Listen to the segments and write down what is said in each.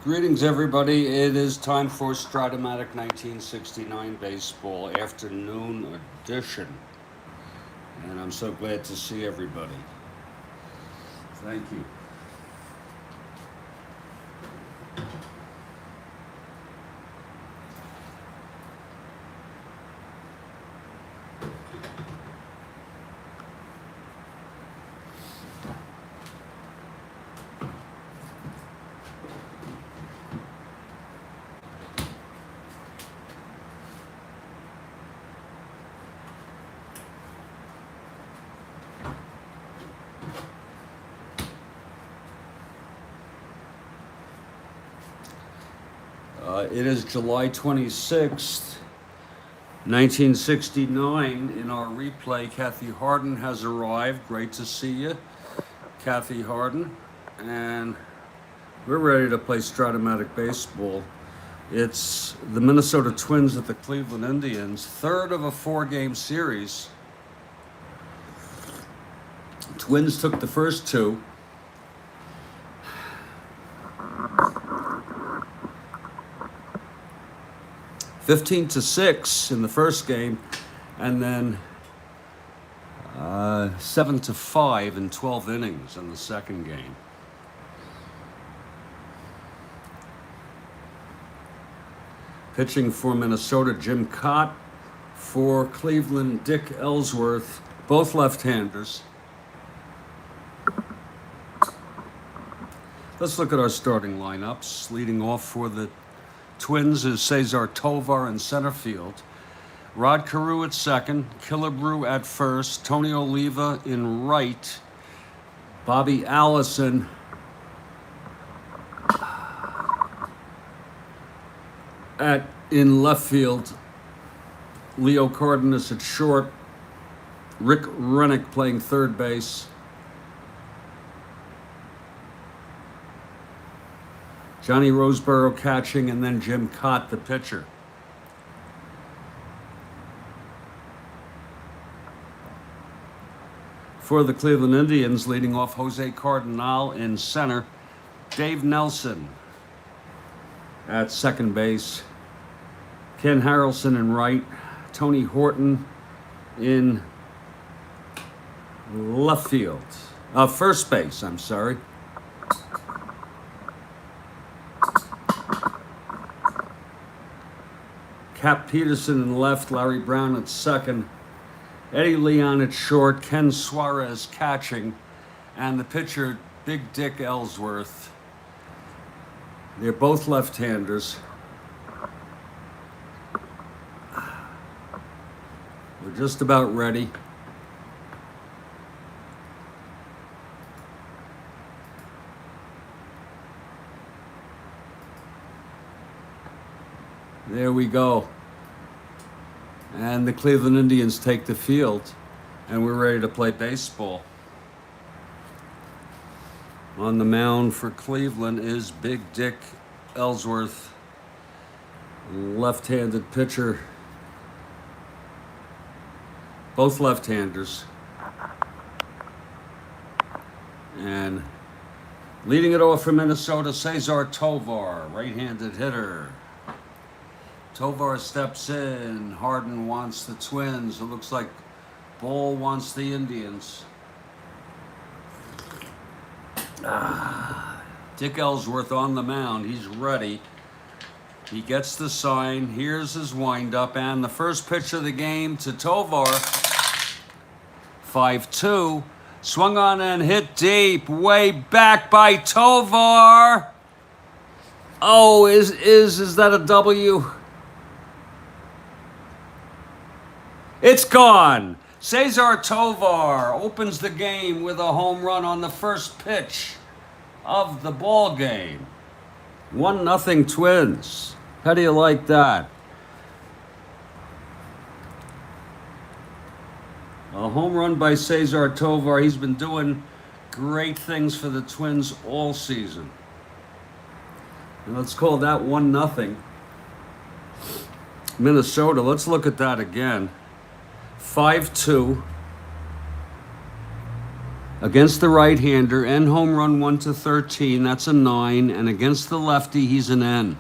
Greetings, everybody. It is time for Strat-O-Matic 1969 Baseball Afternoon Edition. And I'm so glad to see everybody. Thank you. It is July 26th, 1969. In our replay, Kathy Harden has arrived. Great to see you, Kathy Harden. And we're ready to play Strat-O-Matic baseball. It's the Minnesota Twins at the Cleveland Indians, third of a four-game series. Twins took the first two. (15-6) in the first game, and then 7-5 in 12 innings in the second game. Pitching for Minnesota, Jim Kaat. For Cleveland, Dick Ellsworth, both left-handers. Let's look at our starting lineups. Leading off for the Twins is Cesar Tovar in center field, Rod Carew at second, Killebrew at first, Tony Oliva in right, Bobby Allison in left field, Leo Cardenas at short, Rick Rennick playing third base, Johnny Roseborough catching, and then Jim Kaat, the pitcher. For the Cleveland Indians, leading off Jose Cardinal in center, Dave Nelson at second base, Ken Harrelson in right, Tony Horton in left field, first base, I'm sorry. Cap Peterson in left, Larry Brown at second, Eddie Leon at short, Ken Suarez catching, and the pitcher, Big Dick Ellsworth. They're both left-handers. We're just about ready. There we go. And the Cleveland Indians take the field, and we're ready to play baseball. On the mound for Cleveland is Big Dick Ellsworth, left-handed pitcher. Both left-handers. And leading it off for Minnesota, Cesar Tovar, right-handed hitter. Tovar steps in. Harden wants the Twins. It looks like Ball wants the Indians. Dick Ellsworth on the mound. He's ready. He gets the sign. Here's his windup. And the first pitch of the game to Tovar. 5-2. Swung on and hit deep. Way back by Tovar. Oh, is that a W? It's gone. Cesar Tovar opens the game with a home run on the first pitch of the ball game. 1-0 Twins. How do you like that? A home run by Cesar Tovar. He's been doing great things for the Twins all season. And let's call that 1-0. Minnesota, let's look at that again. 5-2 against the right-hander, N home run 1-13, that's a 9, and against the lefty, he's an N.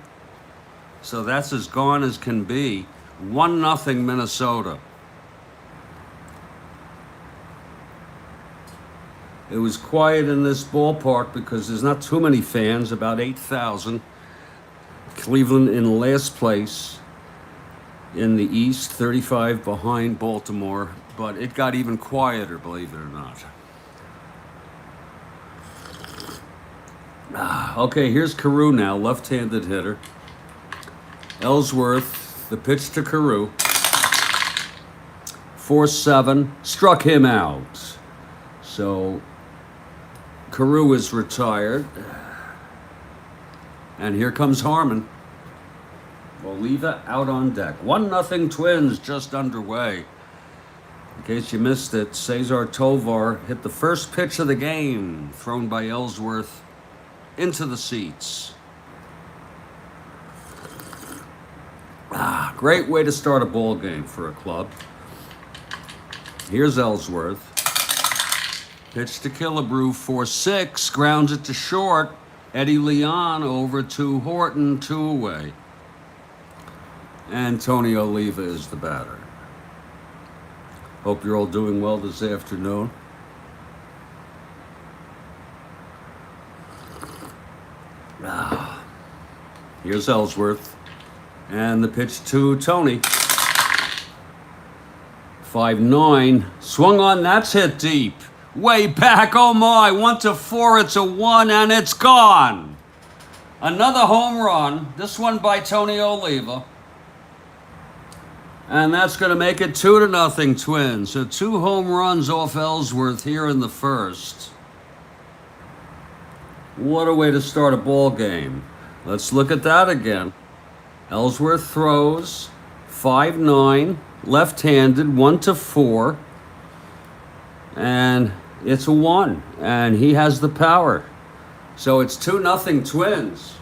So that's as gone as can be. 1-0 Minnesota. It was quiet in this ballpark because there's not too many fans, about 8,000. Cleveland in last place in the East, 35 behind Baltimore, but it got even quieter, believe it or not. Okay, here's Carew now, left-handed hitter. Ellsworth, the pitch to Carew. 4-7, struck him out. So Carew is retired. And here comes Harmon. Oliva out on deck. 1-0 Twins just underway. In case you missed it, Cesar Tovar hit the first pitch of the game, thrown by Ellsworth into the seats. Great way to start a ball game for a club. Here's Ellsworth. Pitch to Killebrew, 4-6, grounds it to short. Eddie Leon over to Horton, 2 away. And Tony Oliva is the batter. Hope you're all doing well this afternoon. Here's Ellsworth. And the pitch to Tony. 5-9. Swung on, that's hit deep. Way back, oh my, 1-4, it's a 1, and it's gone. Another home run, this one by Tony Oliva. And that's going to make it 2-0 Twins. So 2 home runs off Ellsworth here in the first. What a way to start a ball game. Let's look at that again. Ellsworth throws, 5-9, left-handed, 1-4. And it's a 1, and he has the power. So it's 2-0 Twins.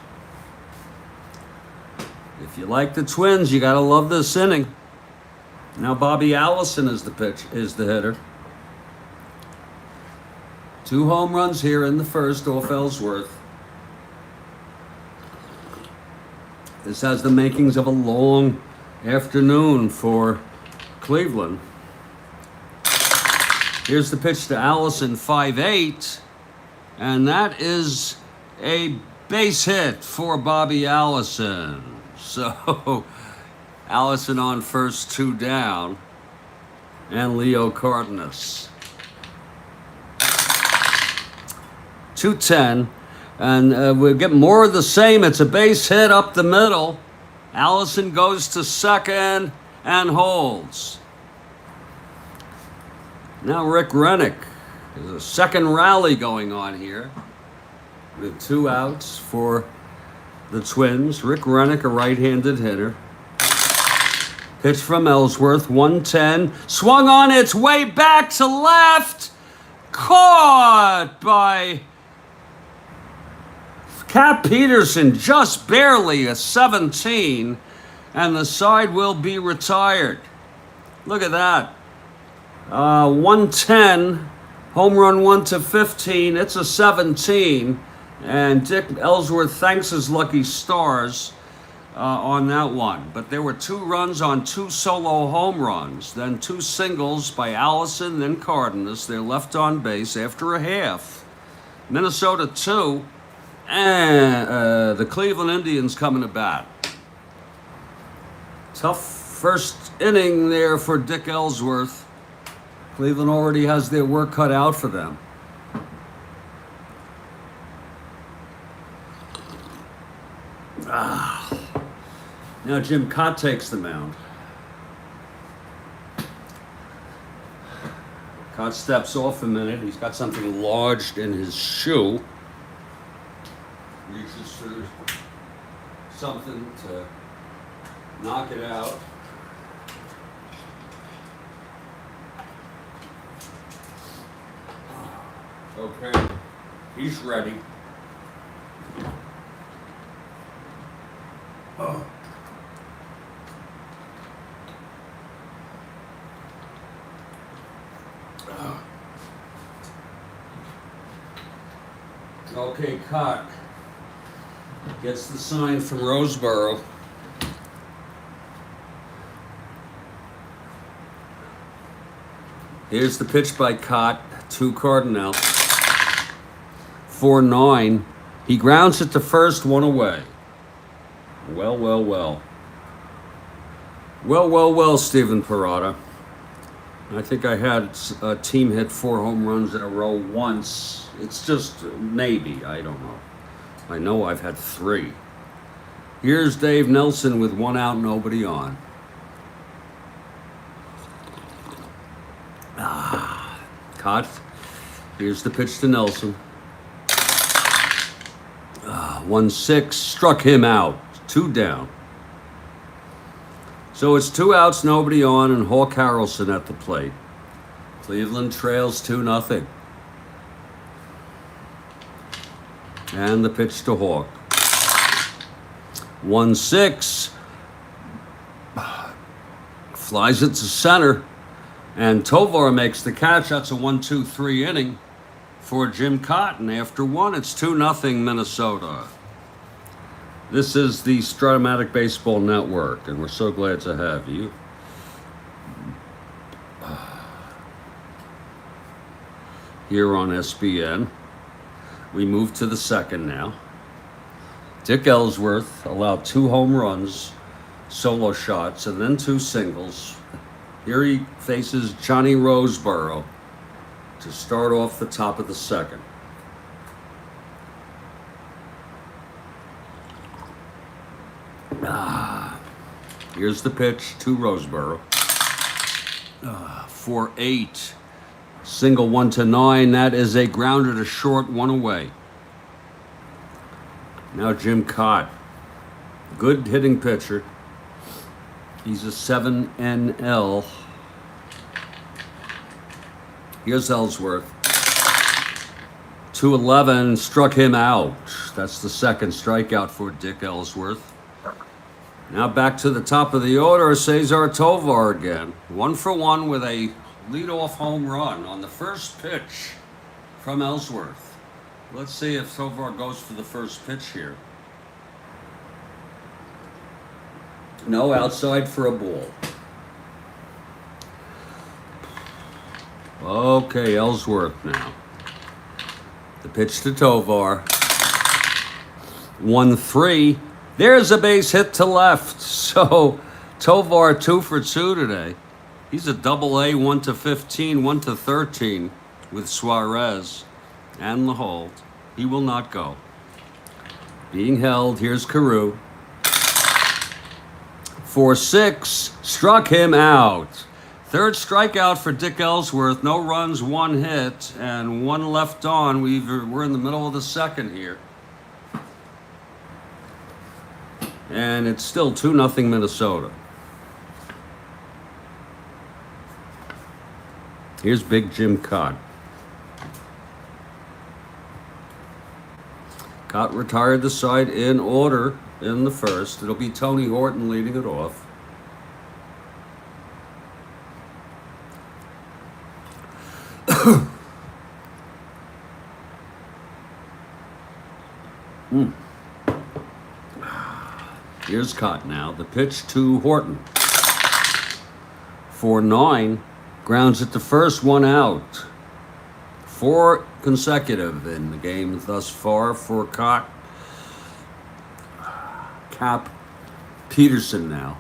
If you like the Twins, you got to love this inning. Now Bobby Allison is the hitter. 2 home runs here in the first off Ellsworth. This has the makings of a long afternoon for Cleveland. Here's the pitch to Allison, 5-8, and that is a base hit for Bobby Allison. So Allison on first, 2 down, and Leo Cardenas. 2-10, and we'll get more of the same. It's a base hit up the middle. Allison goes to second and holds. Now Rick Rennick. There's a second rally going on here with 2 outs for the Twins. Rick Rennick, a right-handed hitter. Pitch from Ellsworth, 1-10. Swung on its way back to left. Caught by Kaat Peterson, just barely a 17. And the side will be retired. Look at that. 110, home run 1-15, it's a 17, and Dick Ellsworth thanks his lucky stars on that one. But there were 2 runs on 2 solo home runs, then 2 singles by Allison, then Cardenas. They're left on base after a half. Minnesota 2, and the Cleveland Indians coming to bat. Tough first inning there for Dick Ellsworth. Cleveland already has their work cut out for them. Now Jim Kaat takes the mound. Kaat steps off a minute. He's got something lodged in his shoe. Reaches for something to knock it out. Okay, he's ready. Okay, Kaat gets the sign from Roseboro. Here's the pitch by Kaat to Cardinal. 4-9. He grounds it to first, one away. Well, well, well. Well, well, well, Stephen Parada. I think I had a team hit 4 home runs in a row once. It's just maybe, I don't know. I know I've had 3. Here's Dave Nelson with 1 out, nobody on. Kaat. Here's the pitch to Nelson. 1-6. Struck him out. 2 down. So it's 2 outs, nobody on, and Hawk Harrelson at the plate. Cleveland trails 2-0. And the pitch to Hawk. 1-6. Flies it to center. And Tovar makes the catch. That's a 1-2-3 inning for Jim Kaat. And after 1, it's 2-0 Minnesota. This is the Strat-O-Matic Baseball Network, and we're so glad to have you. Here on SBN. We move to the second now. Dick Ellsworth allowed 2 home runs, solo shots, and then 2 singles. Here he faces Johnny Roseboro to start off the top of the second. Here's the pitch to Roseboro. 4-8. Single 1-9. That is a grounder to short, 1 away. Now Jim Kaat. Good hitting pitcher. He's a 7 NL. Here's Ellsworth. 2-11. Struck him out. That's the second strikeout for Dick Ellsworth. Now back to the top of the order, Cesar Tovar again. 1 for 1 with a leadoff home run on the first pitch from Ellsworth. Let's see if Tovar goes for the first pitch here. No, outside for a ball. Okay, Ellsworth now. The pitch to Tovar. 1-3. There's a base hit to left. So Tovar 2 for 2 today. He's a AA, 1-15, 1-13 with Suarez and the hold. He will not go. Being held, here's Carew. 4-6, struck him out. Third strikeout for Dick Ellsworth. No runs, 1 hit, and 1 left on. We're in the middle of the second here. And it's still 2-0 Minnesota. Here's Big Jim Kaat. Kaat retired the side in order in the first. It'll be Tony Horton leading it off. Here's Kaat now. The pitch to Horton. 4-9. Grounds it to first, 1 out. 4 consecutive in the game thus far for Kaat. Cap Peterson now.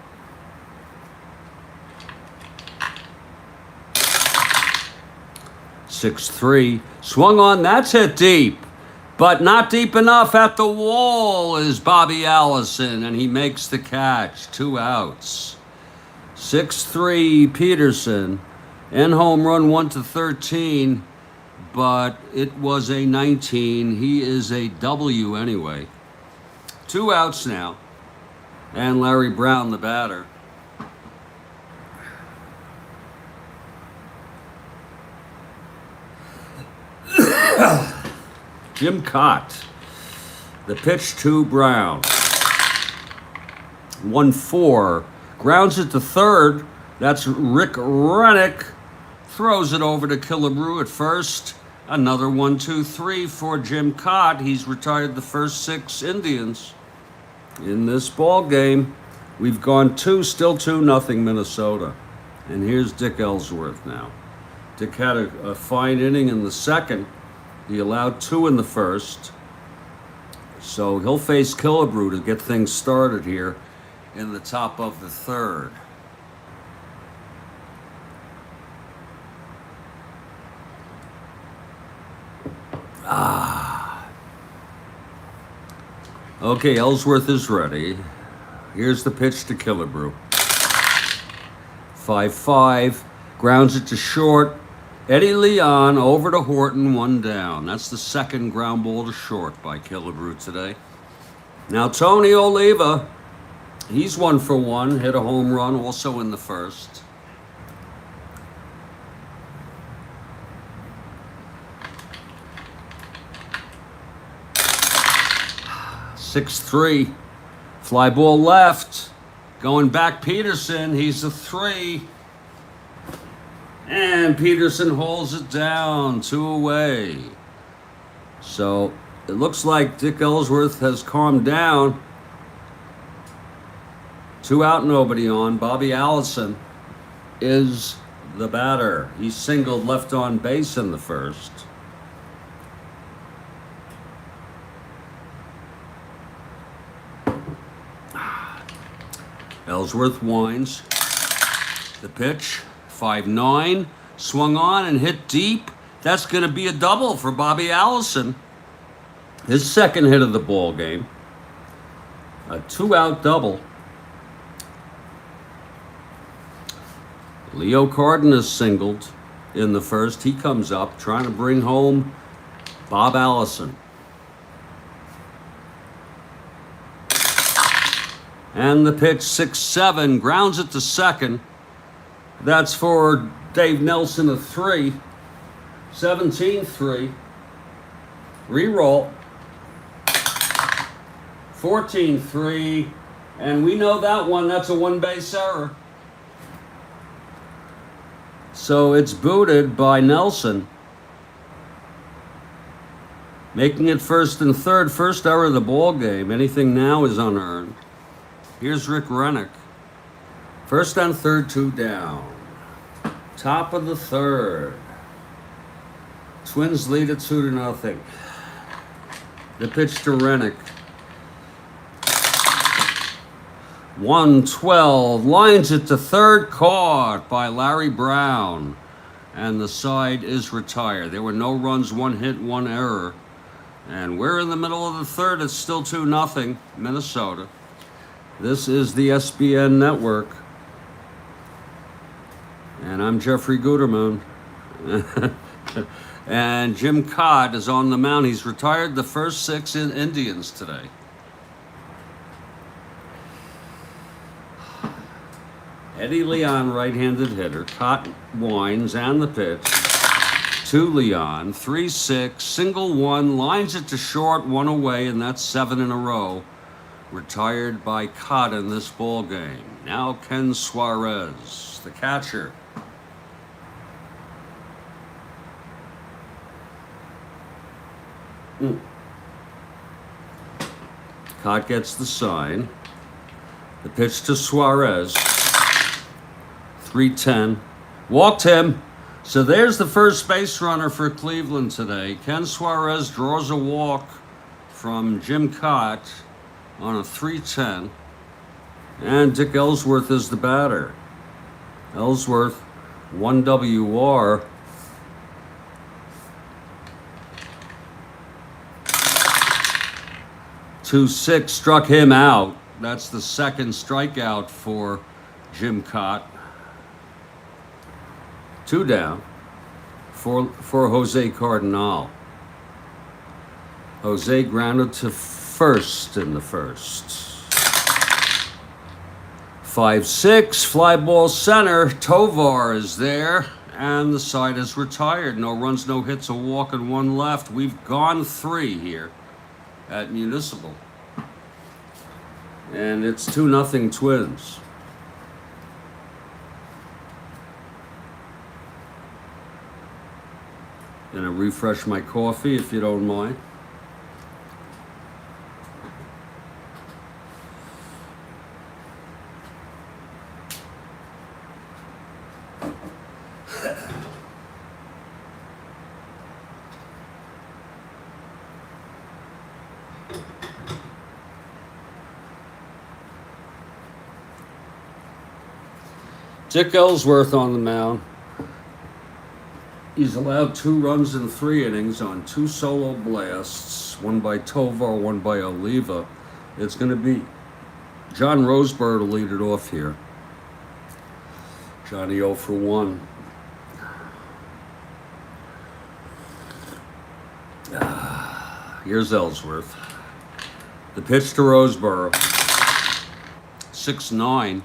6-3. Swung on. That's hit deep. But not deep enough. At the wall is Bobby Allison, and he makes the catch. 2 outs. 6-3 Peterson. And home run 1-13, but it was a 19. He is a W anyway. 2 outs now. And Larry Brown, the batter. Jim Kaat. The pitch to Brown. 1-4. Grounds it to third. That's Rick Rennick. Throws it over to Killebrew at first. Another 1, 2, 3 for Jim Kaat. He's retired the first 6 Indians in this ball game. We've gone 2, still 2-0 Minnesota. And here's Dick Ellsworth now. Dick had a fine inning in the second. He allowed 2 in the first. So he'll face Killebrew to get things started here in the top of the third. Okay, Ellsworth is ready. Here's the pitch to Killebrew. 5-5, grounds it to short. Eddie Leon over to Horton, 1 down. That's the second ground ball to short by Killebrew today. Now Tony Oliva, he's 1 for 1, hit a home run also in the first. (6-3), fly ball left, going back Peterson, he's a 3. And Peterson holds it down, 2 away. So it looks like Dick Ellsworth has calmed down. 2 out, nobody on. Bobby Allison is the batter. He singled left on base in the first. Ellsworth winds. The pitch. 5-9, swung on and hit deep. That's going to be a double for Bobby Allison. His second hit of the ball game. A 2-out double. Leo Cardenas singled in the first. He comes up trying to bring home Bob Allison. And the pitch, 6-7, grounds it to second. That's for Dave Nelson, a 3. 17-3. Reroll. 14-3. And we know that one. That's a 1-base error. So it's booted by Nelson. Making it first and third. First error of the ball game. Anything now is unearned. Here's Rick Rennick. First and third, 2 down. Top of the third. Twins lead it 2-0. The pitch to Rennick. 1-12, lines it to third, caught by Larry Brown. And the side is retired. There were no runs, 1 hit, 1 error. And we're in the middle of the third. It's still 2-0 Minnesota. This is the SBN Network. And I'm Jeffrey Guterman. And Jim Kaat is on the mound. He's retired the first 6 in Indians today. Eddie Leon, right-handed hitter. Kaat winds and the pitch. To Leon, 3-6, single 1, lines it to short, 1 away, and that's 7 in a row. Retired by Kaat in this ball game. Now Ken Suarez, the catcher. Kaat gets the sign. The pitch to Suarez. 3-10. Walked him. So there's the first base runner for Cleveland today. Ken Suarez draws a walk from Jim Kaat on a 3-10. And Dick Ellsworth is the batter. Ellsworth, 1 WR. (2-6) struck him out. That's the second strikeout for Jim Kaat. 2 down for Jose Cardinal. Jose grounded to first in the first. 5-6, fly ball center. Tovar is there, and the side is retired. No runs, no hits, a walk, and 1 left. We've gone 3 here at Municipal. And it's 2-0 Twins. Gonna refresh my coffee if you don't mind. Dick Ellsworth on the mound. He's allowed 2 runs in 3 innings on 2 solo blasts, one by Tovar, one by Oliva. It's going to be John Roseburg to lead it off here. Johnny 0 for 1. Here's Ellsworth. The pitch to Roseburg. 6-9.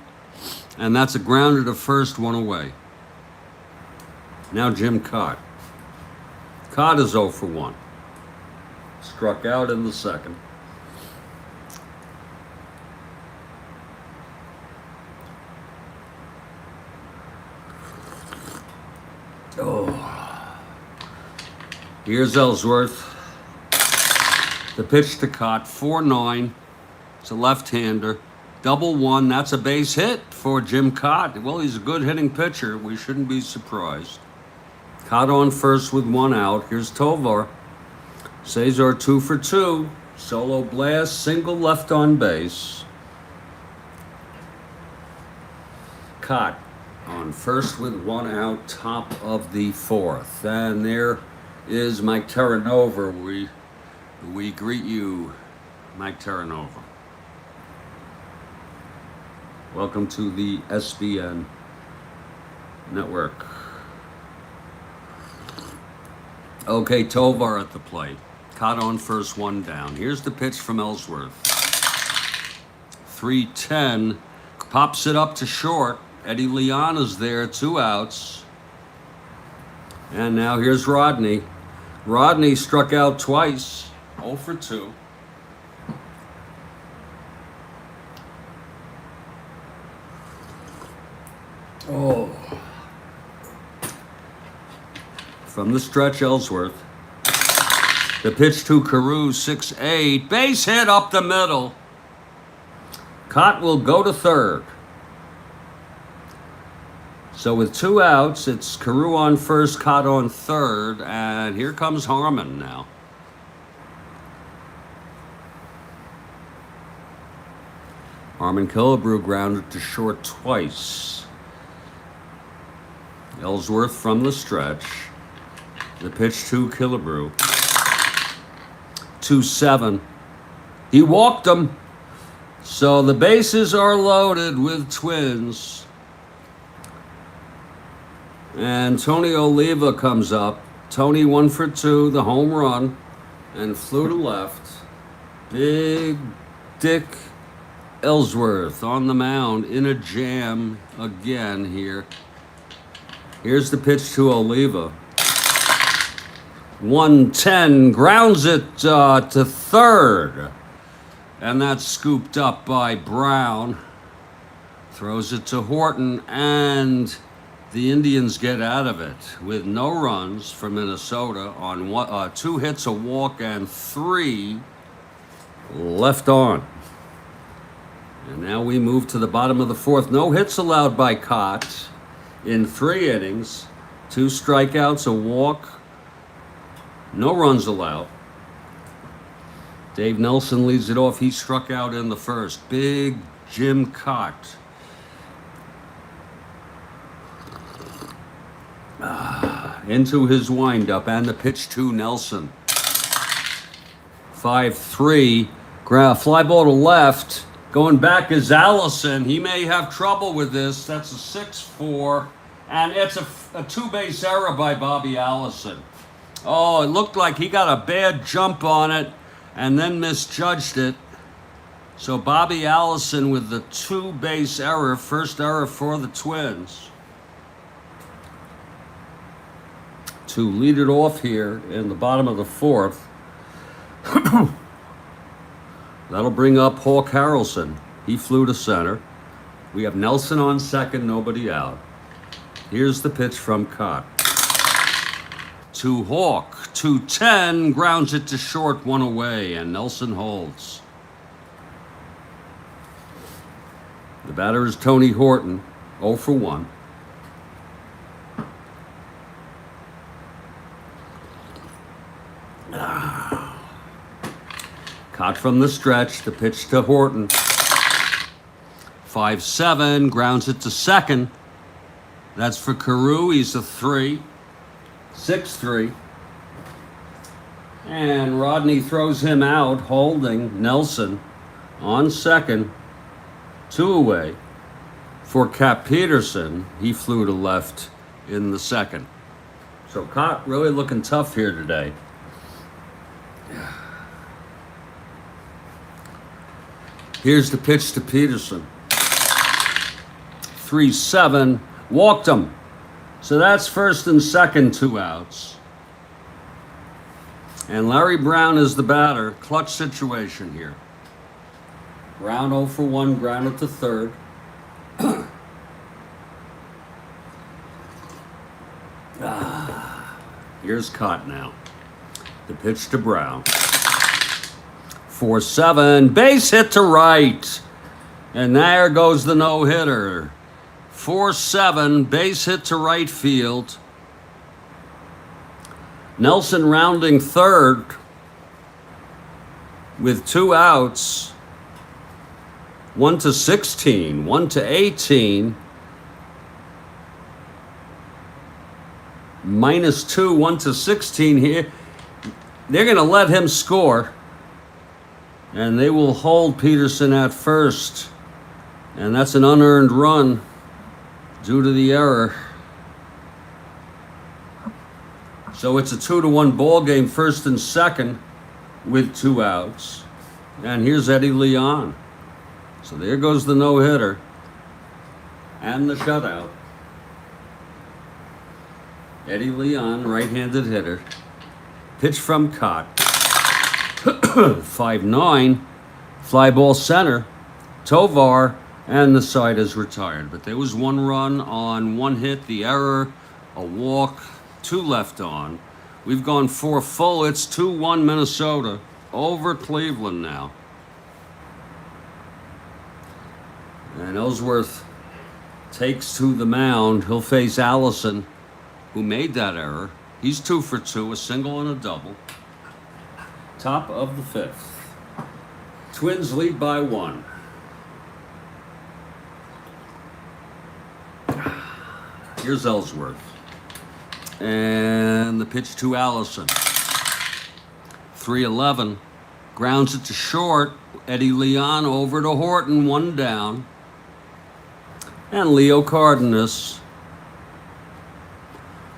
And that's a grounder to first, 1 away. Now Jim Kaat. Kaat is 0 for 1. Struck out in the second. Oh. Here's Ellsworth. The pitch to Kaat, 4-9. It's a left-hander. Double 1, that's a base hit for Jim Kaat. Well, he's a good hitting pitcher. We shouldn't be surprised. Kaat on first with 1 out. Here's Tovar. Cesar 2 for 2. Solo blast, single left on base. Kaat on first with 1 out, top of the 4th. And there is Mike Terranova. We greet you, Mike Terranova. Welcome to the SBN network. Okay, Tovar at the plate. Kaat on first, 1 down. Here's the pitch from Ellsworth. 3-10. Pops it up to short. Eddie Liana's there, 2 outs. And now here's Rodney. Rodney struck out twice. 0 for 2. Oh. From the stretch, Ellsworth. The pitch to Carew, 6-8. Base hit up the middle. Kaat will go to third. So with 2 outs, it's Carew on first, Kaat on third, and here comes Harmon now. Harmon Killebrew grounded to short twice. Ellsworth from the stretch. The pitch to Killebrew. 2-7. He walked him. So the bases are loaded with Twins. And Tony Oliva comes up. Tony 1 for 2, the home run, and flew to left. Big Dick Ellsworth on the mound in a jam again here. Here's the pitch to Oliva. 1-10, grounds it to third. And that's scooped up by Brown. Throws it to Horton, and the Indians get out of it with no runs for Minnesota on 2 hits, a walk, and 3 left on. And now we move to the bottom of the 4th. No hits allowed by Kaat in 3 innings. 2 strikeouts, a walk, no runs allowed. Dave Nelson leads it off. He struck out in the first. Big Jim Kaat. Into his windup, and the pitch to Nelson. 5-3. Fly ball to left. Going back is Allison. He may have trouble with this. That's a 6-4. And it's a 2-base error by Bobby Allison. Oh, it looked like he got a bad jump on it and then misjudged it. So Bobby Allison with the 2-base error, first error for the Twins. To lead it off here in the bottom of the 4th. That'll bring up Hawk Harrelson. He flew to center. We have Nelson on second, nobody out. Here's the pitch from Kaat. to Hawk, 2-10, grounds it to short, 1 away, and Nelson holds. The batter is Tony Horton, 0 for 1. Kaat from the stretch, the pitch to Horton. 5-7, grounds it to second. That's for Carew, he's a 3. 6-3. And Rodney throws him out, holding Nelson on second. 2 away. For Cap Peterson, he flew to left in the second. So Kaat really looking tough here today. Here's the pitch to Peterson. 3-7, walked him. So that's first and second, 2 outs. And Larry Brown is the batter. Clutch situation here. Brown 0 for 1, grounded to third. Here's Kaat now. The pitch to Brown. 4-7, base hit to right. And there goes the no-hitter. 4-7, base hit to right field. Nelson rounding third with 2 outs. 1-16, 1-18. -2, 1-16 here. They're going to let him score. And they will hold Peterson at first. And that's an unearned run due to the error. So it's a 2-1 ball game, first and second, with 2 outs. And here's Eddie Leon. So there goes the no-hitter and the shutout. Eddie Leon, right-handed hitter. Pitch from Kaat. 5-9, fly ball center, Tovar, and the side is retired. But there was 1 run on 1 hit, the error, a walk, 2 left on. We've gone 4 full. It's 2-1 Minnesota over Cleveland now. And Ellsworth takes to the mound. He'll face Allison, who made that error. He's 2 for 2, a single and a double. Top of the 5th. Twins lead by 1. Here's Ellsworth. And the pitch to Allison. 3-11. Grounds it to short. Eddie Leon over to Horton, 1 down. And Leo Cardenas.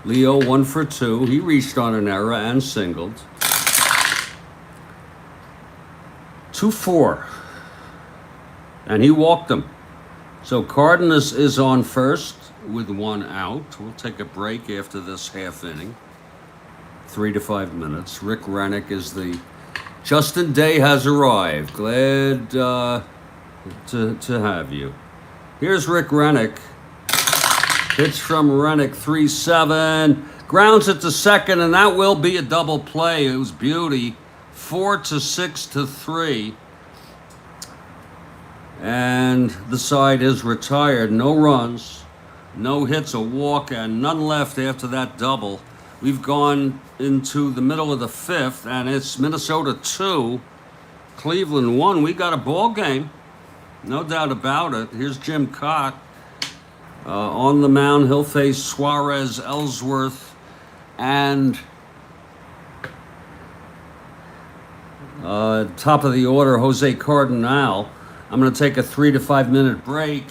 Leo 1 for 2. He reached on an error and singled. 2-4. And he walked him. So Cardenas is on first with 1 out. We'll take a break after this half inning. 3 to 5 minutes. Rick Rennick is the... Justin Day has arrived. Glad to have you. Here's Rick Rennick. Pitch from Rennick, 3-7. Grounds it to second, and that will be a double play. It was beauty. 4-6-3. And the side is retired. No runs, no hits, a walk, and none left after that double. We've gone into the middle of the 5th, and it's Minnesota 2, Cleveland 1. We got a ball game, no doubt about it. Here's Jim Kaat. On the mound, he'll face Suarez, Ellsworth, and top of the order, Jose Cardinal. I'm going to take a 3 to 5 minute break.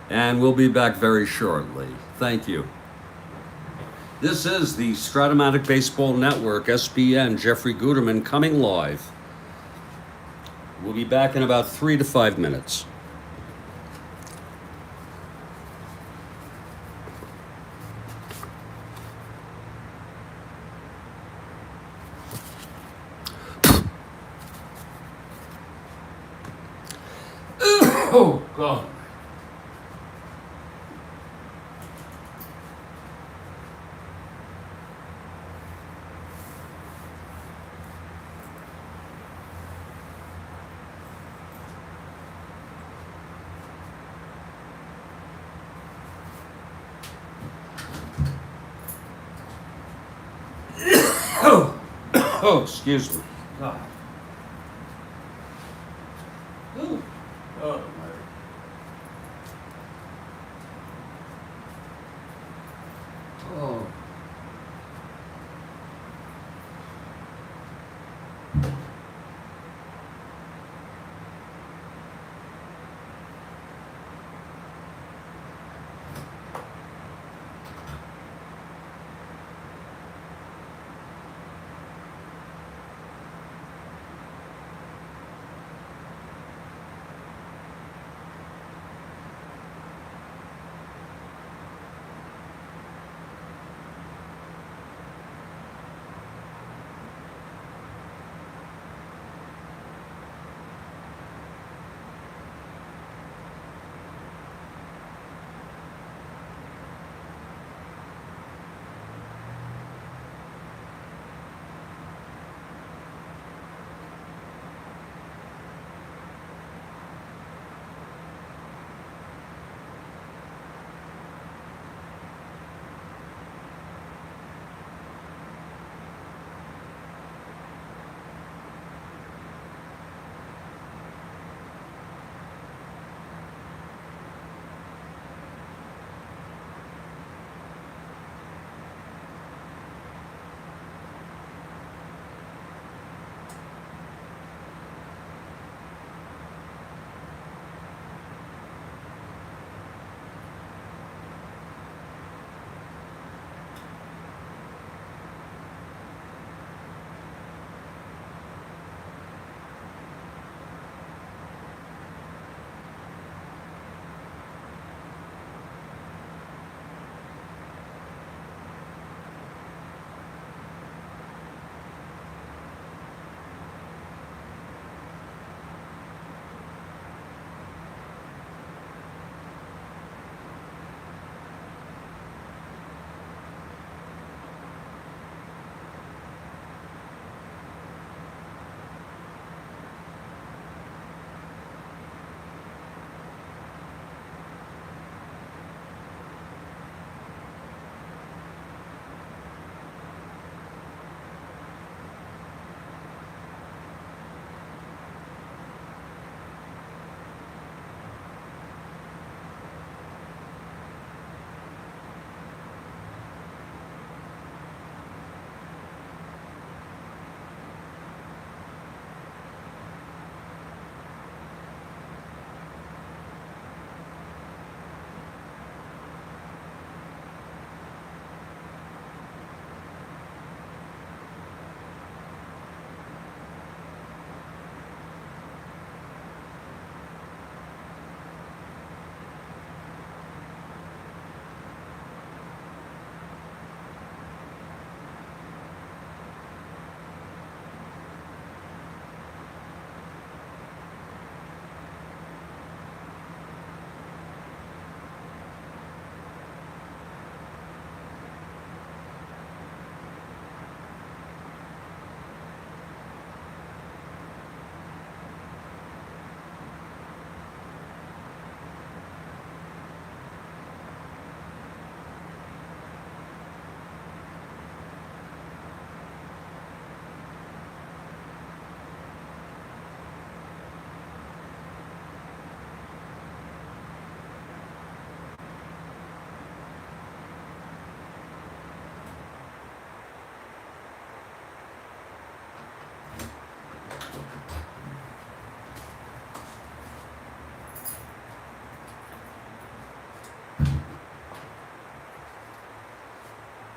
And we'll be back very shortly. Thank you. This is the Strat-O-Matic Baseball Network, SBN, Jeffrey Guterman, coming live. We'll be back in about 3 to 5 minutes. Oh, God. Oh, excuse me. God. Ooh. Oh, my. Oh.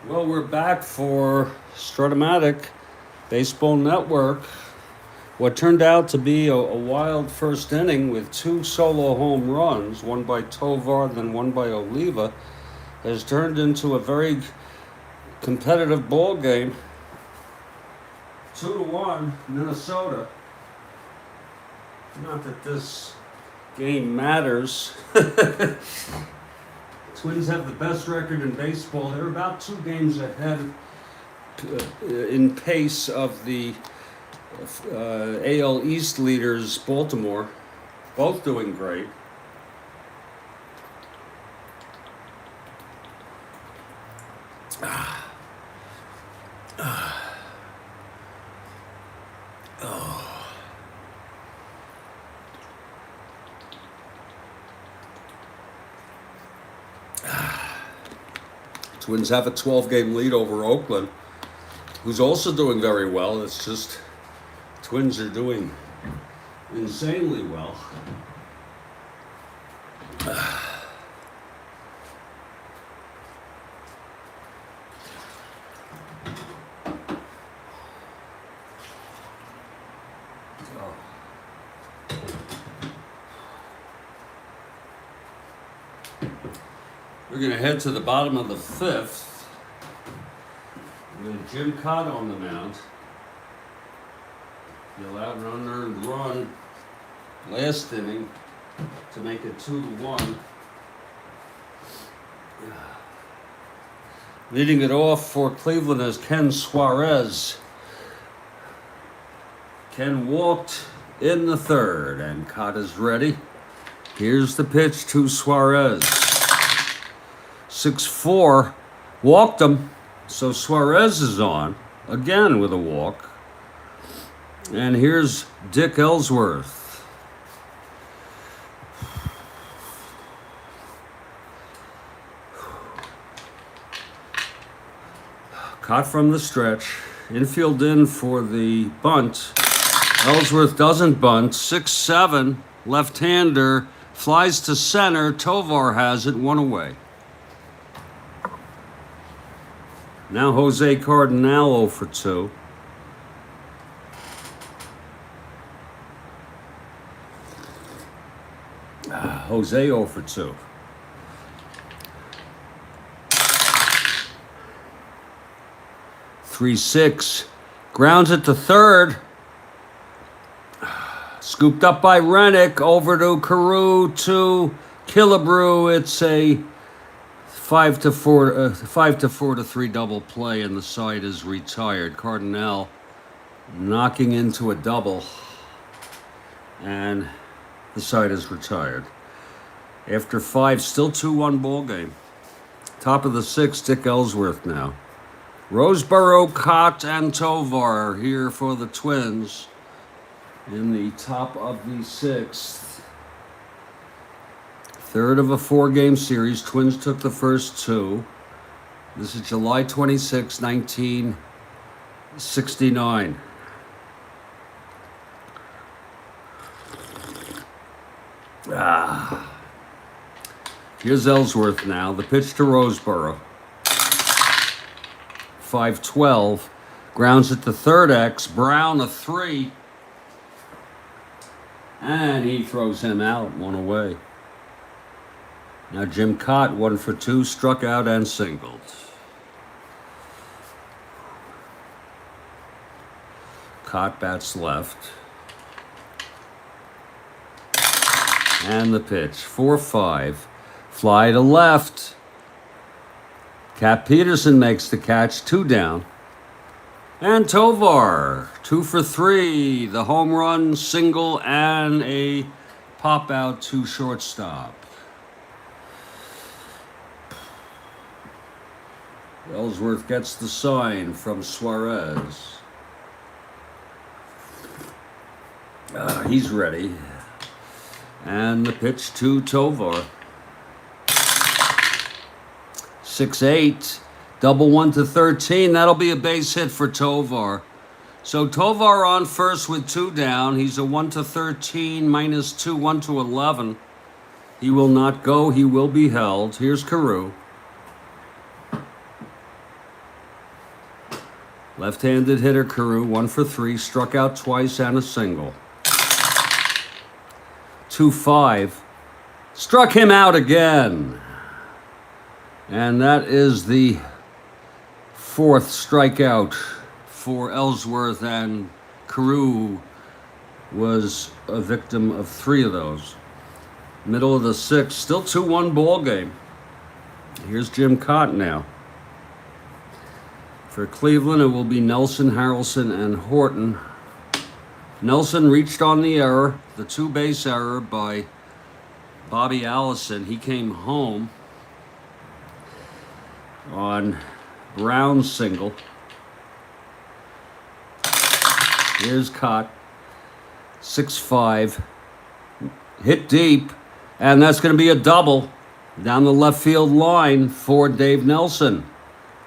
Well, we're back for Strat-O-Matic Baseball Network. What turned out to be a wild first inning with two solo home runs, one by Tovar, then one by Oliva, has turned into a very competitive ball game. 2-1, Minnesota. Not that this game matters. Twins have the best record in baseball. They're about 2 games ahead in pace of the AL East leaders, Baltimore. Both doing great. Twins have a 12-game lead over Oakland, who's also doing very well. It's just Twins are doing insanely well. We're going to head to the bottom of the 5th with Jim Kaat on the mound. He allowed an unearned run last inning to make it 2-1. Leading it off for Cleveland is Ken Suarez. Ken walked in the 3rd, and Kaat is ready. Here's the pitch to Suarez. 6-4, walked him, so Suarez is on, again with a walk. And here's Dick Ellsworth. Kaat from the stretch, infield in for the bunt. Ellsworth doesn't bunt, 6-7, left-hander, flies to center, Tovar has it, 1 away. Now Jose Cardinal 0 for 2. Jose 0 for 2. Three 6. Grounds it to 3rd. Scooped up by Rennick. Over to Carew to Killebrew. It's a 5-4-3 double play, and the side is retired. Cardinal knocking into a double, and the side is retired. After 5, still 2-1 ball game. Top of the 6th, Dick Ellsworth now. Roseboro, Kaat, and Tovar here for the Twins in the top of the 6th. 3rd of a 4-game series. Twins took the first 2. This is July 26, 1969. Here's Ellsworth now. The pitch to Roseboro. 5-12. Grounds it to 3rd X. Brown a 3. And he throws him out, 1 away. Now Jim Kaat, 1 for 2, struck out and singled. Kaat bats left. And the pitch, 4-5. Fly to left. Cap Peterson makes the catch, 2 down. And Tovar, 2 for 3. The home run, single, and a pop out to shortstop. Ellsworth gets the sign from Suarez. He's ready. And the pitch to Tovar. 6-8. Double 1 to 13. That'll be a base hit for Tovar. So Tovar on first with 2 down. He's a 1 to 13 minus 2, 1 to 11. He will not go. He will be held. Here's Carew. Left-handed hitter Carew, 1 for 3, struck out twice and a single. 2-5, struck him out again. And that is the 4th strikeout for Ellsworth, and Carew was a victim of 3 of those. Middle of the 6th, still 2-1 ball game. Here's Jim Kaat now. For Cleveland, it will be Nelson, Harrelson, and Horton. Nelson reached on the error, the 2-base error by Bobby Allison. He came home on Brown's single. Here's Kaat. 6-5. Hit deep, and that's going to be a double down the left field line for Dave Nelson.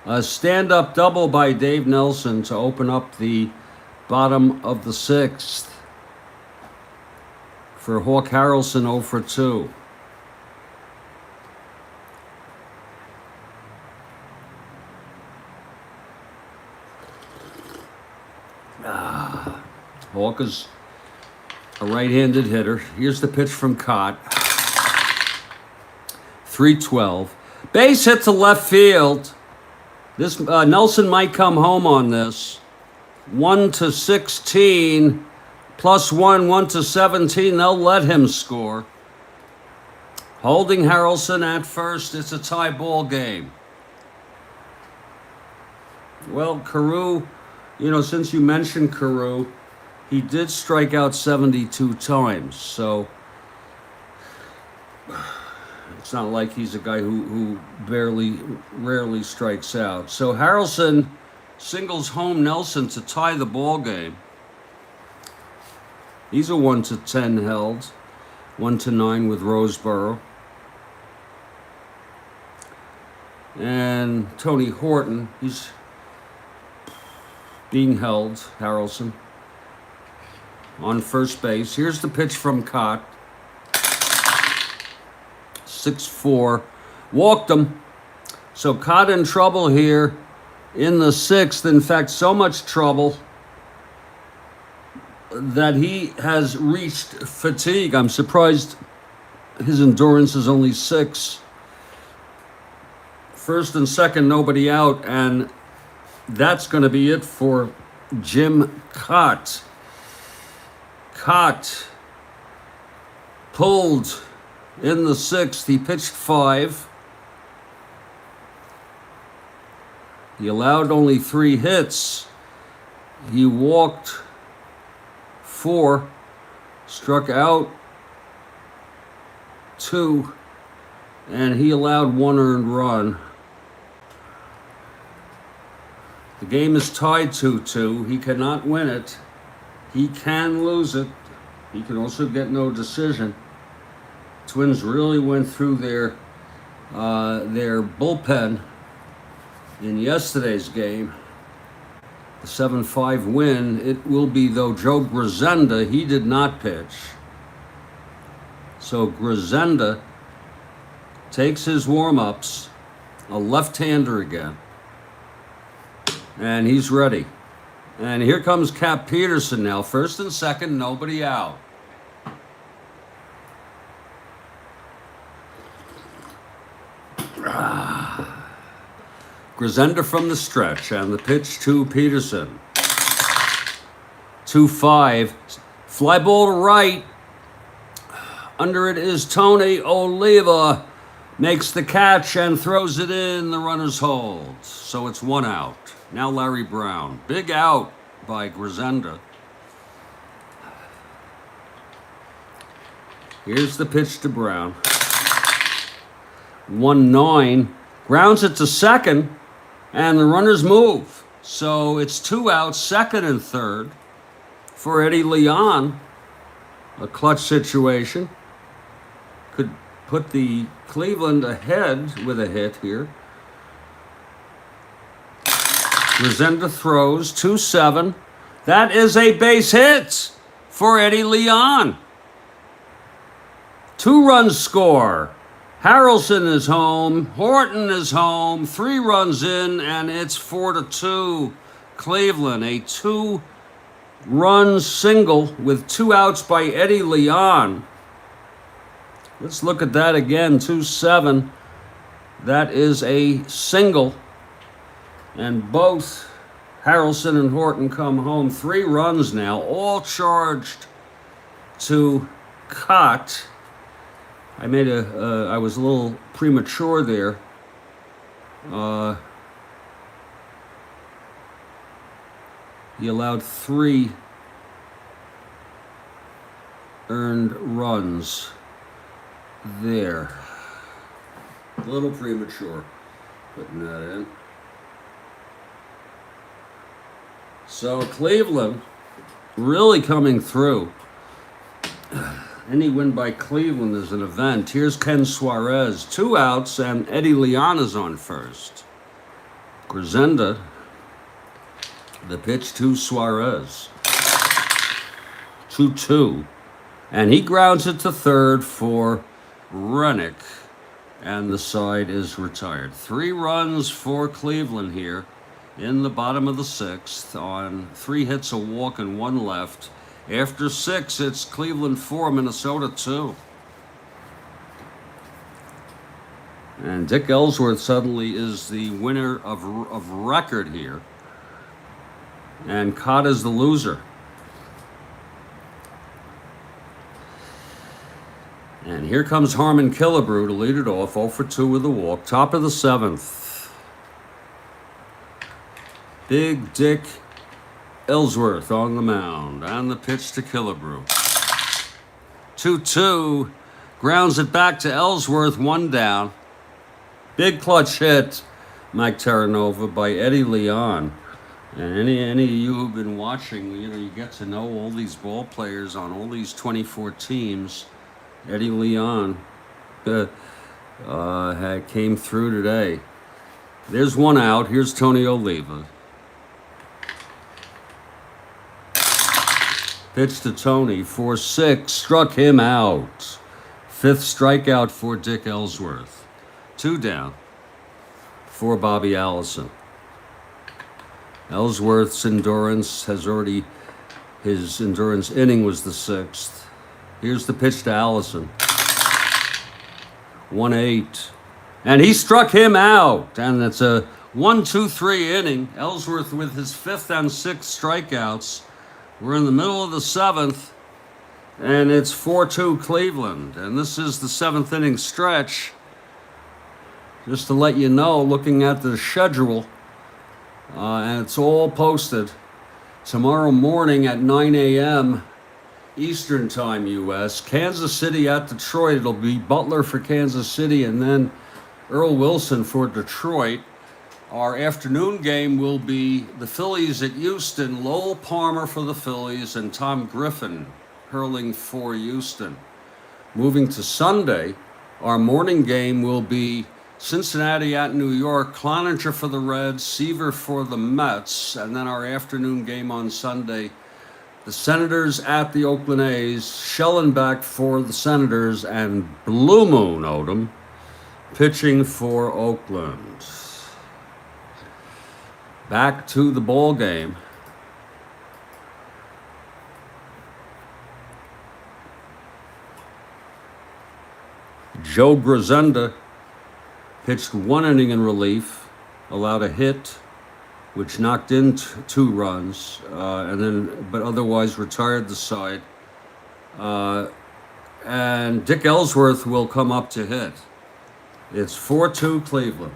A stand-up double by Dave Nelson to open up the bottom of the 6th. For Hawk Harrelson, 0 for 2. Hawk is a right-handed hitter. Here's the pitch from Kaat. 3-12. Base hit to left field. This Nelson might come home on this. 1-16. +1, 1-17. They'll let him score. Holding Harrelson at first. It's a tie ball game. Well, Carew, since you mentioned Carew, he did strike out 72 times. So it's not like he's a guy who rarely strikes out. So Harrelson singles home Nelson to tie the ball game. He's a 1-10 held, 1-9 with Roseboro. And Tony Horton, he's being held, Harrelson, on first base. Here's the pitch from Kaat. 6-4. Walked him. So Kaat in trouble here in the 6th. In fact, so much trouble that he has reached fatigue. I'm surprised his endurance is only 6. First and second, nobody out, and that's going to be it for Jim Kaat. Kaat pulled in the 6th. He pitched 5. He allowed only 3 hits. He walked 4, struck out 2, and he allowed 1 earned run. The game is tied 2-2. He cannot win it. He can lose it. He can also get no decision. Twins really went through their bullpen in yesterday's game. The 7-5 win. It will be, though, Joe Grisenda. He did not pitch. So Grisenda takes his warm-ups, a left-hander again, and he's ready. And here comes Cap Peterson now. First and second, nobody out. Grisenda from the stretch, and the pitch to Peterson. 2-5. Fly ball to right. Under it is Tony Oliva. Makes the catch and throws it in. The runners hold. So it's 1 out. Now Larry Brown. Big out by Grisenda. Here's the pitch to Brown. 1-9. Grounds it to second, and the runners move. So it's 2 outs, second and third for Eddie Leon. A clutch situation. Could put the Cleveland ahead with a hit here. Grisenda throws 2-7. That is a base hit for Eddie Leon. 2 runs score. Harrelson is home. Horton is home. 3 runs in, and it's 4-2. Cleveland, a 2-run single with 2 outs by Eddie Leon. Let's look at that again. 2-7. That is a single. And both Harrelson and Horton come home. 3 runs now, all charged to Kaat. I was a little premature there. He allowed 3 earned runs there. A little premature putting that in. So Cleveland really coming through. Any win by Cleveland is an event. Here's Ken Suarez. 2 outs, and Eddie Leon is on first. Grisenda, the pitch to Suarez. 2-2. And he grounds it to third for Rennick. And the side is retired. 3 runs for Cleveland here in the bottom of the 6th on 3 hits, a walk, and 1 left. After 6, it's Cleveland 4, Minnesota 2. And Dick Ellsworth suddenly is the winner of record here. And Kaat is the loser. And here comes Harmon Killebrew to lead it off, 0 for 2 with a walk. Top of the 7th. Big Dick Ellsworth on the mound. And the pitch to Killebrew. 2-2. Grounds it back to Ellsworth, 1 down. Big clutch hit, Mike Terranova, by Eddie Leon. And any of you who've been watching, you get to know all these ball players on all these 24 teams. Eddie Leon came through today. There's 1 out. Here's Tony Oliva. Pitch to Tony, 4-6. Struck him out. 5th strikeout for Dick Ellsworth. 2 down for Bobby Allison. Ellsworth's endurance has already, his endurance inning was the 6th. Here's the pitch to Allison. 1-8. And he struck him out. And it's a 1-2-3 inning. Ellsworth with his 5th and 6th strikeouts. We're in the middle of the 7th. And it's 4-2 Cleveland. And this is the 7th inning stretch. Just to let you know, looking at the schedule, and it's all posted. Tomorrow morning at 9 a.m. Eastern Time, U.S., Kansas City at Detroit. It'll be Butler for Kansas City and then Earl Wilson for Detroit. Our afternoon game will be the Phillies at Houston, Lowell Palmer for the Phillies, and Tom Griffin hurling for Houston. Moving to Sunday, our morning game will be Cincinnati at New York, Cloninger for the Reds, Seaver for the Mets, and then our afternoon game on Sunday, the Senators at the Oakland A's, Schellenbach for the Senators, and Blue Moon Odom pitching for Oakland. Back to the ball game. Joe Grisenda pitched 1 inning in relief, allowed a hit, which knocked in 2 runs, but otherwise retired the side. And Dick Ellsworth will come up to hit. It's 4-2 Cleveland.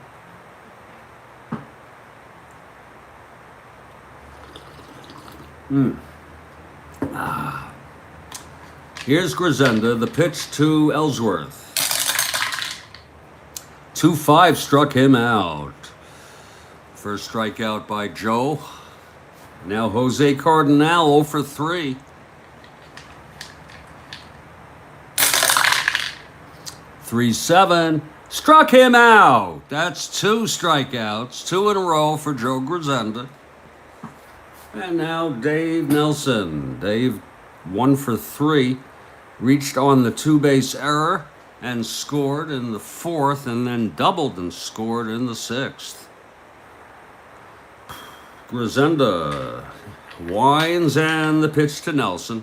Here's Grisenda, the pitch to Ellsworth. 2-5, struck him out. First strikeout by Joe. Now Jose Cardinal 0 for 3. 3-7, struck him out. That's 2 strikeouts, 2 in a row for Joe Grisenda. And now Dave Nelson. Dave 1 for 3, reached on the 2-base error and scored in the 4th, and then doubled and scored in the 6th. Grisenda winds, and the pitch to Nelson.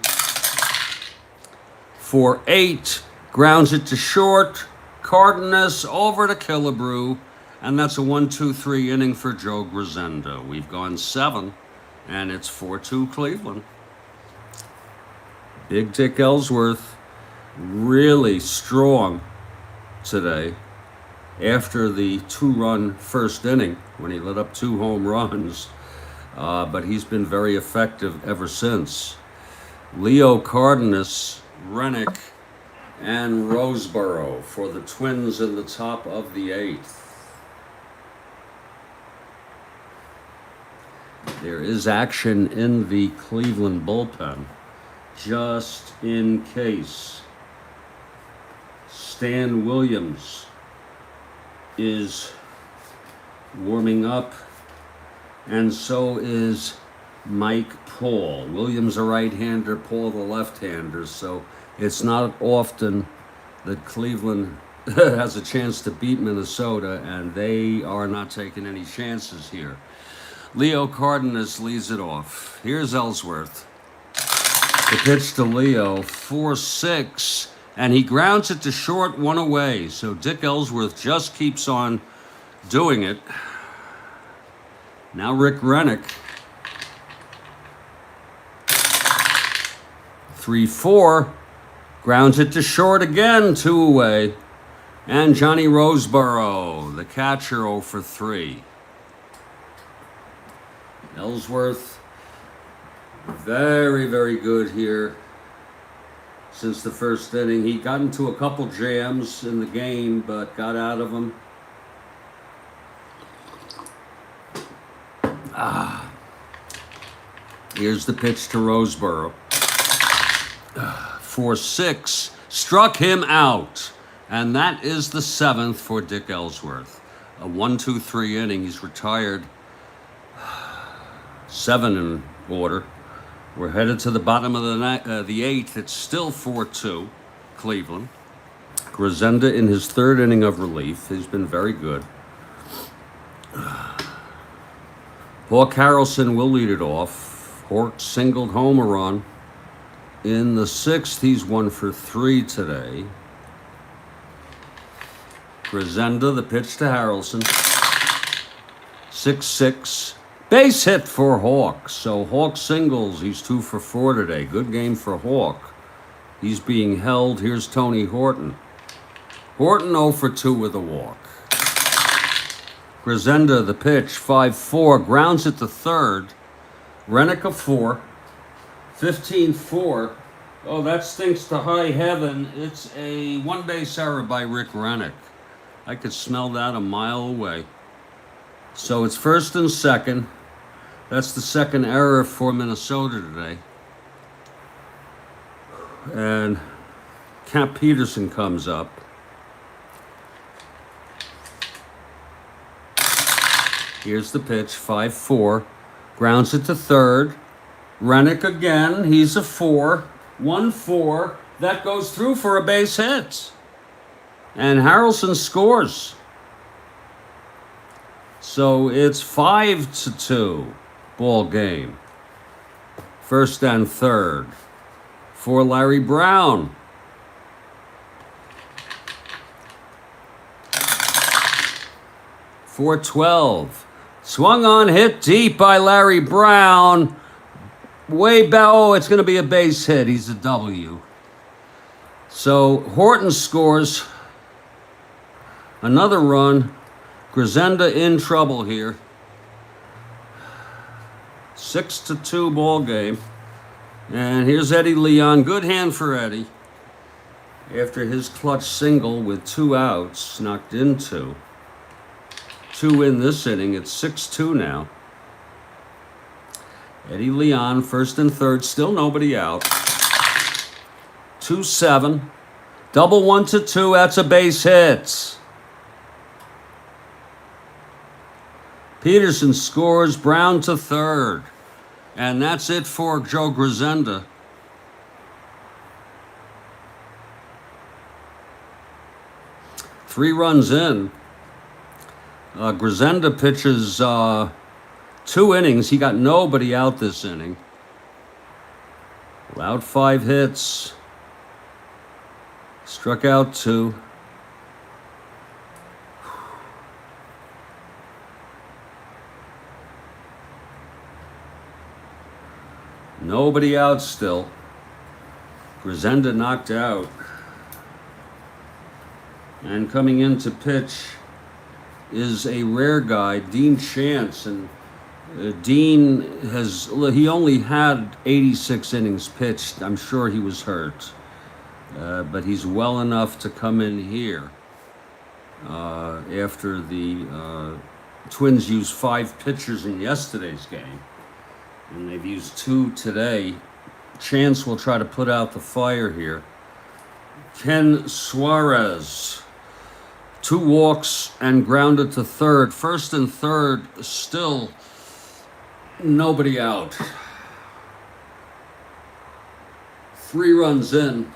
For 8, grounds it to short. Cardenas over to Killebrew, and that's a 1-2-3 inning for Joe Grisenda. We've gone 7, and it's 4-2 Cleveland. Big Dick Ellsworth really strong today after the 2-run first inning when he let up 2 home runs, but he's been very effective ever since. Leo Cardenas, Rennick, and Roseboro for the Twins in the top of the 8th. There is action in the Cleveland bullpen, just in case. Stan Williams is warming up and so is Mike Paul. Williams a right-hander, Paul the left-hander, so it's not often that Cleveland has a chance to beat Minnesota, and they are not taking any chances here. Leo Cardenas leads it off. Here's Ellsworth. The pitch to Leo, 4-6, and he grounds it to short, one away. So Dick Ellsworth just keeps on doing it. Now Rick Rennick. 3-4, grounds it to short again, 2 away. And Johnny Roseboro, the catcher, 0 for 3. Ellsworth, very, very good here since the first inning. He got into a couple jams in the game, but got out of them. Here's the pitch to Roseboro. 4-6, struck him out. And that is the 7th for Dick Ellsworth. A 1-2-3 inning. He's retired. 7 in order. We're headed to the bottom of the 8th. It's still 4-2, Cleveland. Grisenda in his 3rd inning of relief. He's been very good. Hawk Harrelson will lead it off. Hawk singled home a run. In the 6th, he's 1 for 3 today. Grisenda, the pitch to Harrelson. 6-6. Base hit for Hawk. So Hawk singles. He's 2 for 4 today. Good game for Hawk. He's being held. Here's Tony Horton. Horton 0 for 2 with a walk. Grisenda, the pitch, 5-4. Grounds it to 3rd. Rennick a 4. 15-4. Oh, that stinks to high heaven. It's a 1-base error by Rick Rennick. I could smell that a mile away. So it's 1st and 2nd. That's the 2nd error for Minnesota today. And Cap Peterson comes up. Here's the pitch, 5-4. Grounds it to 3rd. Rennick again. He's a 4. 1-4. That goes through for a base hit. And Harrelson scores. So it's 5-2 ball game. 1st and 3rd for Larry Brown. .412. Swung on, hit deep by Larry Brown. Way back. Oh, it's going to be a base hit. He's a W. So Horton scores another run. Grisenda in trouble here. 6-2 ball game. And here's Eddie Leon. Good hand for Eddie. After his clutch single with 2 outs, knocked into 2 in this inning. It's 6-2 now. Eddie Leon, 1st and 3rd, still nobody out. 2-7. Double 1-2. That's a base hit. Peterson scores. Brown to 3rd. And that's it for Joe Grisenda. Three runs in. Grisenda pitches 2 innings. He got nobody out this inning. Allowed 5 hits. Struck out 2. Nobody out still. Grisenda knocked out. And coming in to pitch is a rare guy, Dean Chance. And Dean he only had 86 innings pitched. I'm sure he was hurt. But he's well enough to come in here after the Twins used 5 pitchers in yesterday's game. And they've used 2 today. Chance will try to put out the fire here. Ken Suarez, 2 walks and grounded to 3rd. 1st and 3rd still Nobody out. 3 runs in.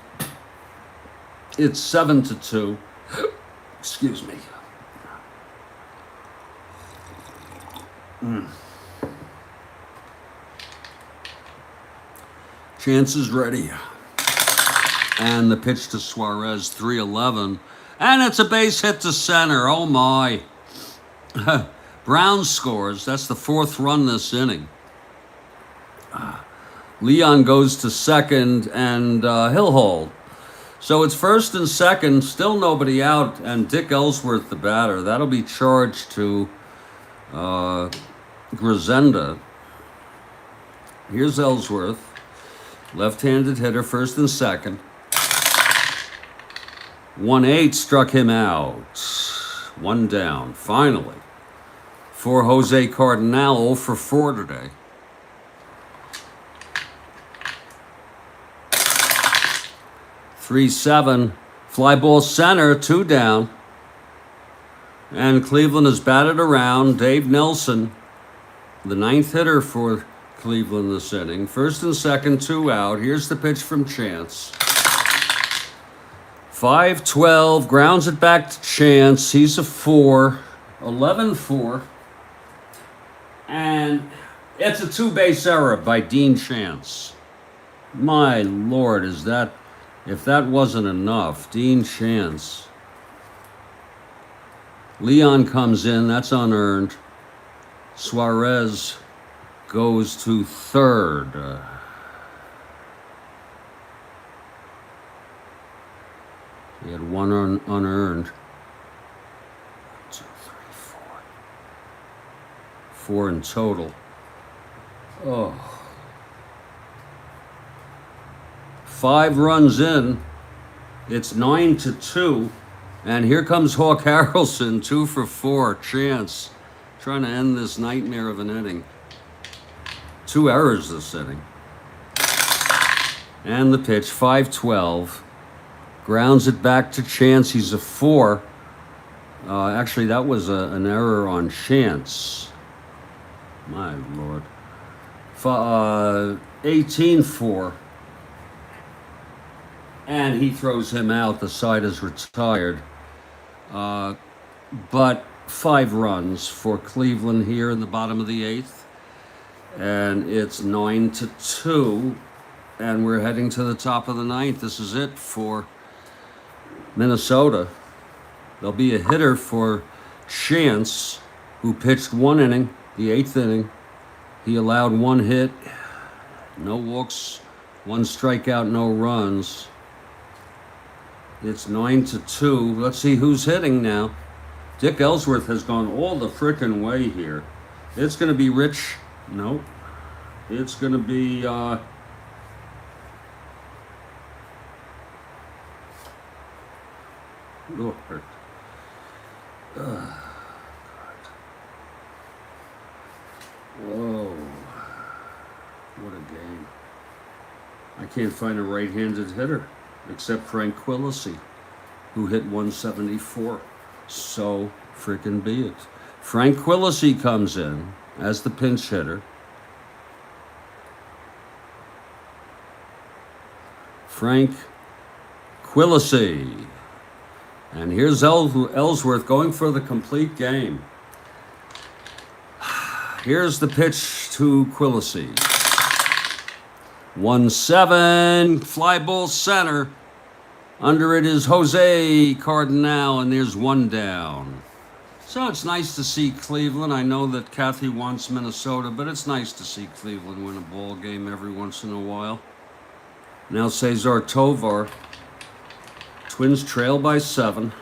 It's 7-2. Excuse me. Chance is ready. And the pitch to Suarez, 3-11. And it's a base hit to center. Oh my. Brown scores. That's the 4th run this inning. Leon goes to second, and he'll hold. So it's 1st and 2nd, still nobody out, and Dick Ellsworth, the batter. That'll be charged to Grisenda. Here's Ellsworth, left-handed hitter, 1st and 2nd. 1-8 struck him out. 1 down, finally. For Jose Cardinal, 0 for 4 today. 3-7, fly ball center, 2 down. And Cleveland has batted around. Dave Nelson, the 9th hitter for Cleveland this inning. 1st and 2nd, 2 out. Here's the pitch from Chance. 5-12, grounds it back to Chance. He's a 4, 11-4. And it's a 2-base error by Dean Chance. My Lord, is that... If that wasn't enough, Dean Chance. Leon comes in, that's unearned. Suarez goes to 3rd. He had 1 unearned. 1, 2, 3, 4. 4 in total. Oh. 5 runs in, it's 9-2, and here comes Hawk Harrelson, 2 for 4, Chance, trying to end this nightmare of an inning. 2 errors this inning. And the pitch, 5-12, grounds it back to Chance, he's a 4. Actually, that was an error on Chance. My Lord. 18-4. And he throws him out. The side is retired. But 5 runs for Cleveland here in the bottom of the 8th. And it's 9-2. And we're heading to the top of the 9th. This is it for Minnesota. There'll be a hitter for Chance, who pitched 1 inning, the 8th inning. He allowed 1 hit, no walks, 1 strikeout, no runs. It's 9-2. Let's see who's hitting now. Dick Ellsworth has gone all the frickin' way here. It's going to be Rich. Nope. It's going to be... Lord. God. Whoa. What a game. I can't find a right-handed hitter except Frank Quilisi, who hit 174. So frickin' be it. Frank Quilisi comes in as the pinch hitter. Frank Quilisi. And here's Ellsworth going for the complete game. Here's the pitch to Quilisi. 1-7, fly ball center. Under it is Jose Cardinal, and there's 1 down. So it's nice to see Cleveland. I know that Kathy wants Minnesota, but it's nice to see Cleveland win a ball game every once in a while. Now Cesar Tovar. Twins trail by 7.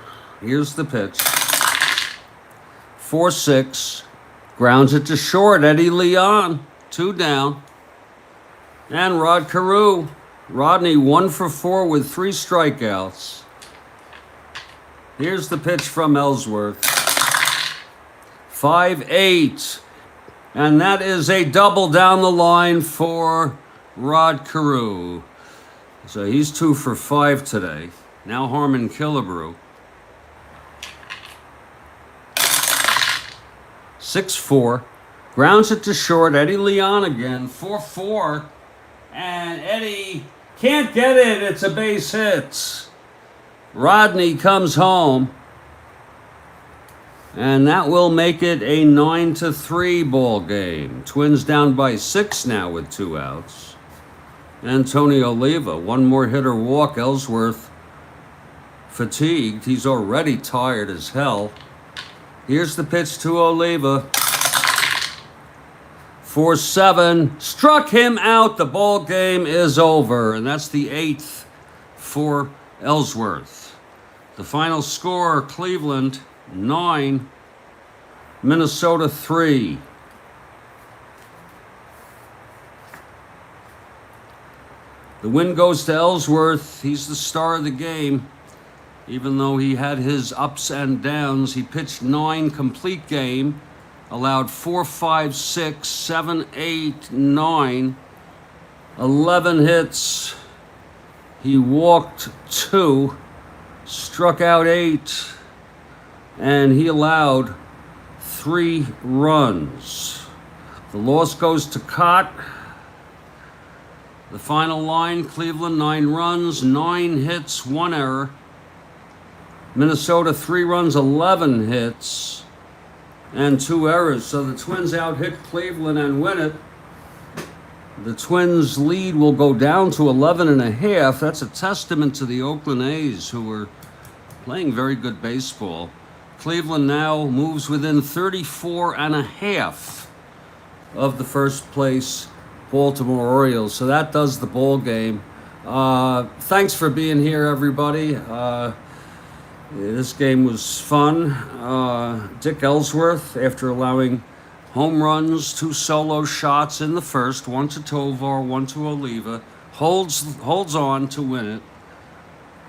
Here's the pitch. 4-6. Grounds it to short. Eddie Leon. 2 down. And Rod Carew. Rodney 1 for 4 with 3 strikeouts. Here's the pitch from Ellsworth. 5-8. And that is a double down the line for Rod Carew. So he's 2 for 5 today. Now Harmon Killebrew. 6-4. Grounds it to short. Eddie Leon again. 4-4. And Eddie can't get it. It's a base hit. Rodney comes home. And that will make it a 9-3 ball game. Twins down by 6 now with 2 outs. And Tony Oliva, one more hit or walk. Ellsworth fatigued. He's already tired as hell. Here's the pitch to Oliva. 4-7. Struck him out. The ball game is over. And that's the 8th for Ellsworth. The final score, Cleveland 9, Minnesota 3. The win goes to Ellsworth. He's the star of the game. Even though he had his ups and downs, he pitched 9 complete game, allowed 4, 5, 6, 7, 8, 9, 11 hits. He walked 2, struck out 8, and he allowed 3 runs. The loss goes to Kaat. The final line, Cleveland 9 runs, 9 hits, 1 error. Minnesota 3 runs, 11 hits, and 2 errors. So the Twins out-hit Cleveland and win it. The Twins' lead will go down to 11.5. That's a testament to the Oakland A's, who are playing very good baseball. Cleveland now moves within 34.5 of the first place Baltimore Orioles. So that does the ball game. Thanks for being here, everybody. This game was fun. Dick Ellsworth, after allowing home runs, 2 solo shots in the first, 1 to Tovar, 1 to Oliva, holds on to win it.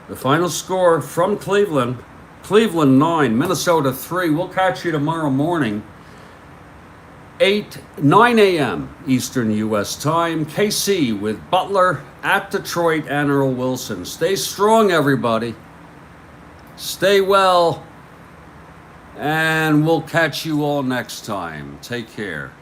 The final score from Cleveland, Cleveland 9, Minnesota 3. We'll catch you tomorrow morning, 9 a.m. Eastern U.S. time. KC with Butler at Detroit and Earl Wilson. Stay strong, everybody. Stay well. And we'll catch you all next time. Take care.